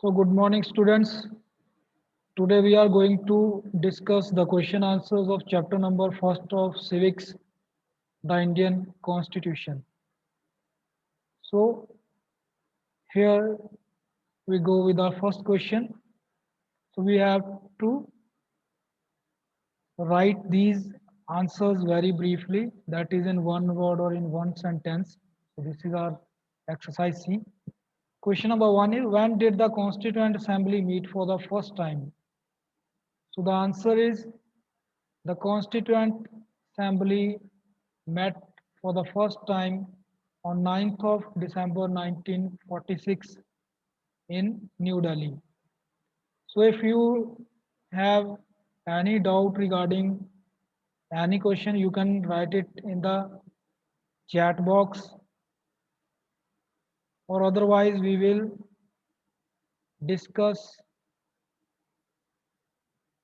So good morning students. Today we are going to discuss the question answers of chapter number first of civics, the Indian Constitution. So here we go with our first question. So we have to write these answers very briefly, that is in one word or in one sentence. So this is our exercise C. Question number one is, when did the Constituent Assembly meet for the first time? So the answer is, the Constituent Assembly met for the first time on 9th of December 1946 in New Delhi. So if you have any doubt regarding any question, you can write it in the chat box, or otherwise we will discuss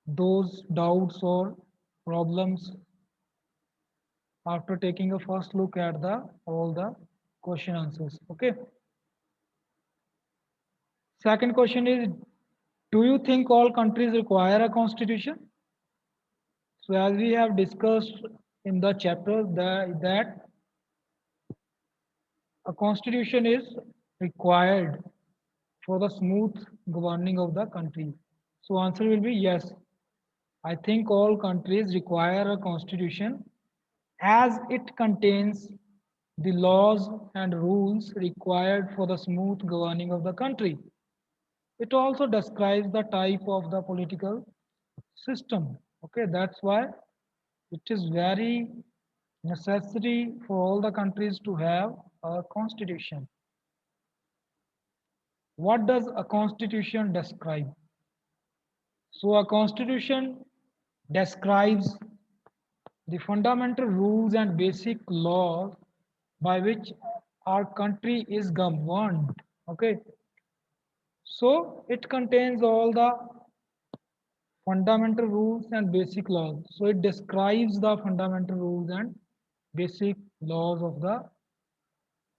those doubts or problems after taking a first look at the all the question answers. Okay. Second question is, do you think all countries require a constitution? So as we have discussed in the chapter that a constitution is required for the smooth governing of the country. So answer will be yes. I think all countries require a constitution as it contains the laws and rules required for the smooth governing of the country. It also describes the type of the political system. Okay, that's why it is very necessary for all the countries to have a constitution. What does a constitution describe? So a constitution describes the fundamental rules and basic laws by which our country is governed. Okay, so it contains all the fundamental rules and basic laws. So it describes the fundamental rules and basic laws of the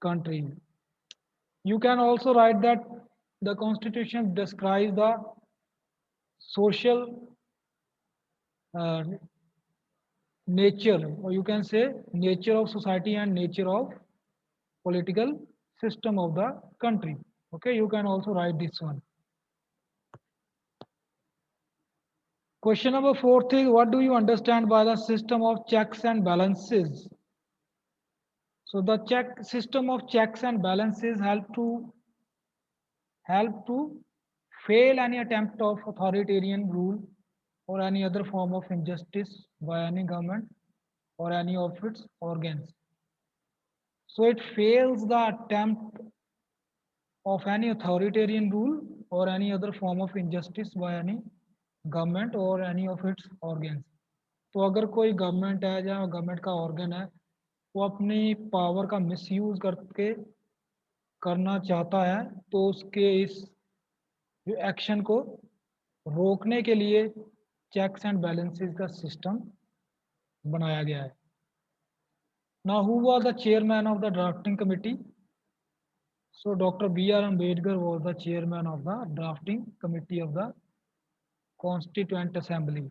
country. You can also write that the constitution describes the social uh, nature, or you can say nature of society and nature of political system of the country. Okay, you can also write this one. Question number fourth is, what do you understand by the system of checks and balances? So the check system of checks and balances help to fail any attempt of authoritarian rule or any other form of injustice by any government or any of its organs. So it fails the attempt of any authoritarian rule or any other form of injustice by any government or any of its organs. तो अगर कोई government है या government का organ है, वो अपनी power का मिसयूज करके करना चाहता है, तो उसके इस एक्शन को रोकने के लिए चेक्स एंड बैलेंसेस का सिस्टम बनाया गया है. Now, who was the chairman of the drafting committee? So Dr. B.R. Ambedkar was the chairman of the drafting committee of the Constituent Assembly.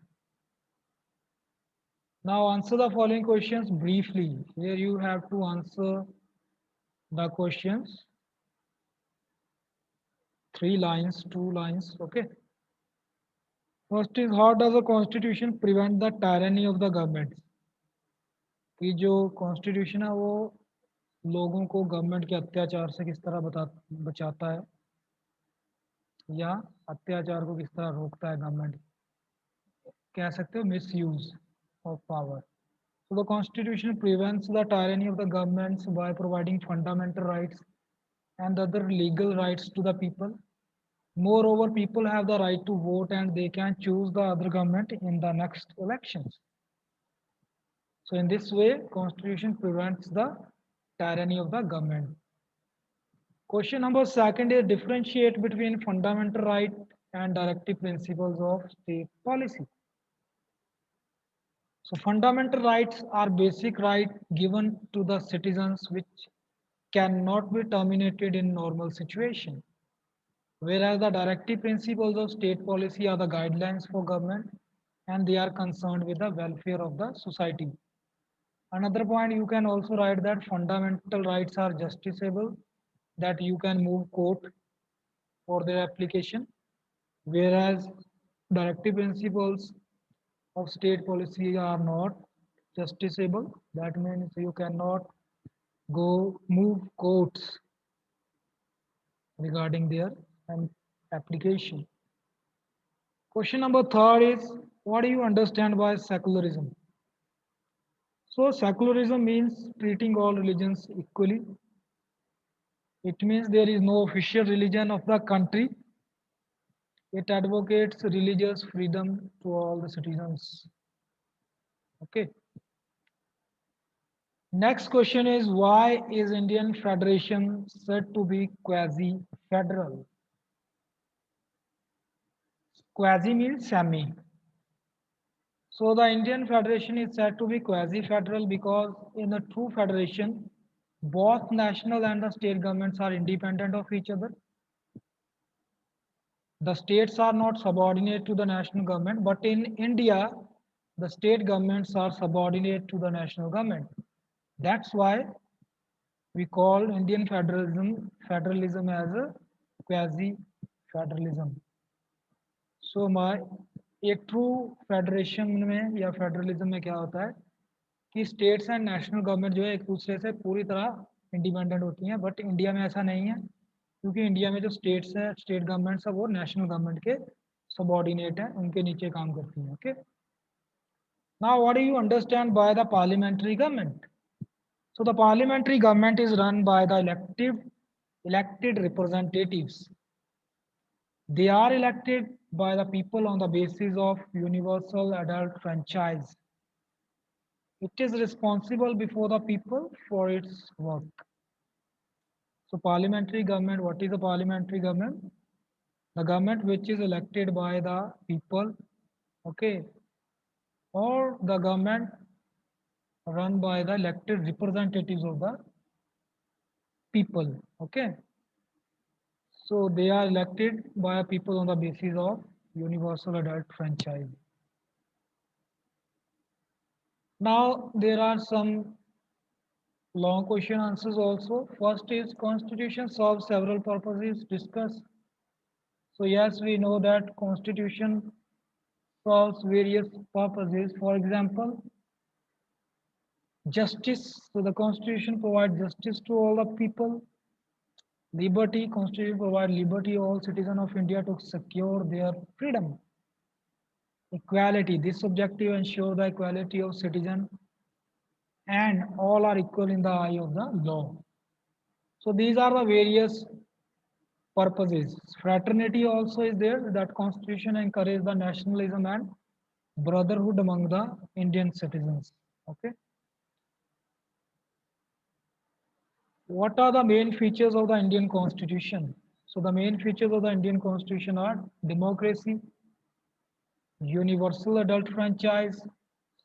Now answer the following questions briefly. Here you have to answer the questions. 3 lines, 2 lines, okay. First is, how does the constitution prevent the tyranny of the government? कि जो constitution है वो लोगों को government के अत्याचार से किस तरह बचाता है या अत्याचार को किस तरह रोकता है गवर्नमेंट, कह सकते हो miss use of power. So the constitution prevents the tyranny of the governments by providing fundamental rights and other legal rights to the people. Moreover, people have the right to vote and they can choose the other government in the next elections. So in this way, constitution prevents the tyranny of the government. Question number second is, differentiate between fundamental right and directive principles of state policy. So fundamental rights are basic rights given to the citizens which cannot be terminated in normal situation. whereas the directive principles of state policy are the guidelines for government and they are concerned with the welfare of the society. Another point you can also write that fundamental rights are justiciable, that you can move court for their application, whereas directive principles of state policy are not justiciable. That means you cannot go move courts regarding their application. Question number third is, what do you understand by secularism? So secularism means treating all religions equally. It means there is no official religion of the country. It advocates religious freedom to all the citizens. Okay. Next question is, why is Indian Federation said to be quasi-federal? Quasi means semi. So the Indian Federation is said to be quasi-federal because in a true federation, both national and the state governments are independent of each other. The states are not subordinate to the national government, but in India, the state governments are subordinate to the national government. That's why we call Indian federalism as a quasi-federalism. सो एक true federation में या federalism में क्या होता है कि states and national government जो है एक दूसरे से पूरी तरह इंडिपेंडेंट होती हैं, बट इंडिया में ऐसा नहीं है क्योंकि इंडिया में जो स्टेट्स है, स्टेट गवर्नमेंट्स है, वो नेशनल गवर्नमेंट के सबॉर्डिनेट हैं, उनके नीचे काम करती हैं. Okay, now what do you understand by the parliamentary government? So the parliamentary government is run by the elected representatives. They are elected by the people on the basis of universal adult franchise. It is responsible before the people for its work. So parliamentary government, what is a parliamentary government? The government which is elected by the people, okay, or the government run by the elected representatives of the people, okay. So they are elected by people on the basis of universal adult franchise. Now there are some long question answers also. First is, constitution serves several purposes. Discuss. So yes, we know that constitution serves various purposes. For example, justice. So the constitution provides justice to all the people. Liberty. Constitution provides liberty to all citizens of India to secure their freedom. Equality. This objective ensures the equality of citizens and all are equal in the eye of the law. So these are the various purposes. Fraternity also is there, that constitution encourages the nationalism and brotherhood among the Indian citizens. Okay. What are the main features of the Indian constitution? So the main features of the Indian constitution are democracy, universal adult franchise,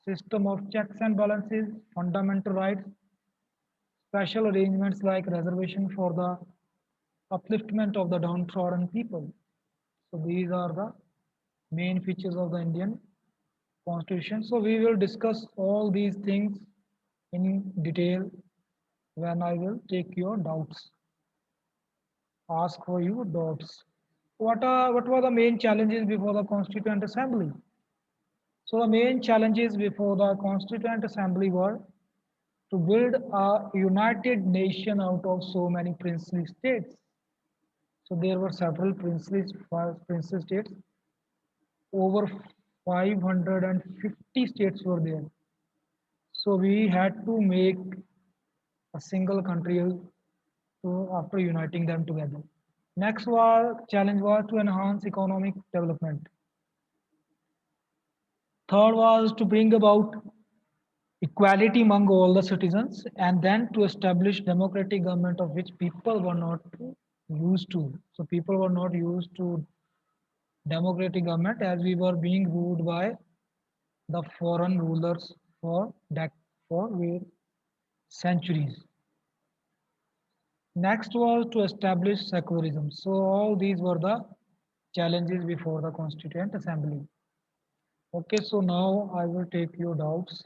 system of checks and balances, fundamental rights, special arrangements like reservation for the upliftment of the downtrodden people. So these are the main features of the Indian constitution. So we will discuss all these things in detail when I will take your doubts, ask for your doubts. What were the main challenges before the Constituent Assembly? So the main challenges before the Constituent Assembly were to build a united nation out of so many princely states. So there were several princely states. Over 550 states were there. So we had to make a single country after uniting them together. Next challenge was to enhance economic development. Third was to bring about equality among all the citizens and then to establish democratic government of which people were not used to. So people were not used to democratic government as we were being ruled by the foreign rulers for centuries. Next was to establish secularism. So all these were the challenges before the Constituent Assembly. Okay, so now I will take your doubts.